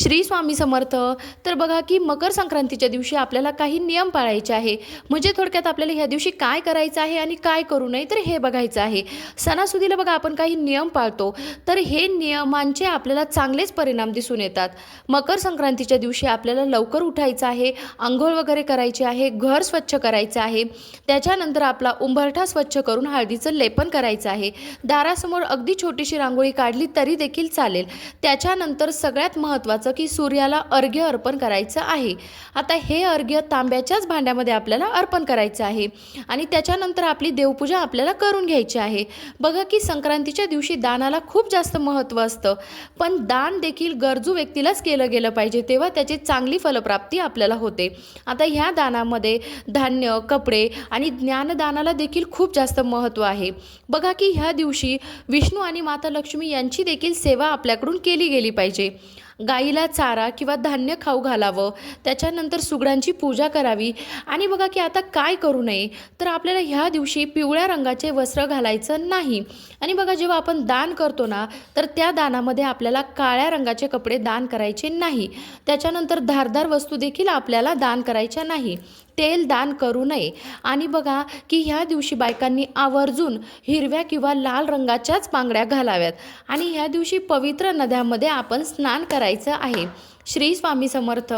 श्री स्वामी समर्थ. तर बघा की मकर संक्रांतीच्या दिवशी आपल्याला काही नियम पाळायचे आहे. म्हणजे थोडक्यात आपल्याला ह्या दिवशी काय करायचं आहे आणि काय करू नये तर हे बघायचं आहे. सणासुदीला बघा आपण काही नियम पाळतो, तर हे नियमांचे आपल्याला चांगलेच परिणाम दिसून येतात. मकर संक्रांतीच्या दिवशी आपल्याला लवकर उठायचं आहे, अंघोळ वगैरे करायची आहे, घर स्वच्छ करायचं आहे. त्याच्यानंतर आपला उंबरठा स्वच्छ करून हळदीचं लेपन करायचं आहे. दारासमोर अगदी छोटीशी रांगोळी काढली तरी देखील चालेल. त्याच्यानंतर सगळ्यात महत्त्वाचं की सूर्याला अर्घ्य अर्पण करायचं आहे. आता हे अर्घ्य तांब्याच्याच भांड्यामध्ये आपल्याला अर्पण करायचं आहे आणि त्याच्यानंतर आपली देवपूजा आपल्याला करून घ्यायची आहे. बघा की संक्रांतीच्या दिवशी दानाला खूप जास्त महत्त्व असतं, पण दान देखील गरजू व्यक्तीलाच केलं गेलं पाहिजे, तेव्हा त्याची चांगली फलप्राप्ती आपल्याला होते. आता ह्या दानामध्ये धान्य, कपडे आणि ज्ञानदानाला देखील खूप जास्त महत्त्व आहे. बघा की ह्या दिवशी विष्णू आणि माता लक्ष्मी यांची देखील सेवा आपल्याकडून केली गेली पाहिजे. गाईला चारा किंवा धान्य खाऊ घालावं, त्याच्यानंतर सुगडांची पूजा करावी. आणि बघा की आता काय करू नये तर आपल्याला ह्या दिवशी पिवळ्या रंगाचे वस्त्र घालायचं नाही. आणि बघा जेव्हा आपण दान करतो ना, तर त्या दानामध्ये आपल्याला काळ्या रंगाचे कपडे दान करायचे नाही. त्याच्यानंतर धारदार वस्तू देखील आपल्याला दान करायच्या नाही. तेल दान करू नये. आणि बघा की ह्या दिवशी बायकांनी आवर्जून हिरव्या किंवा लाल रंगाच्याच बांगड्या घालाव्यात आणि ह्या दिवशी पवित्र नद्यांमध्ये आपण स्नान करायचं आहे. श्री स्वामी समर्थ.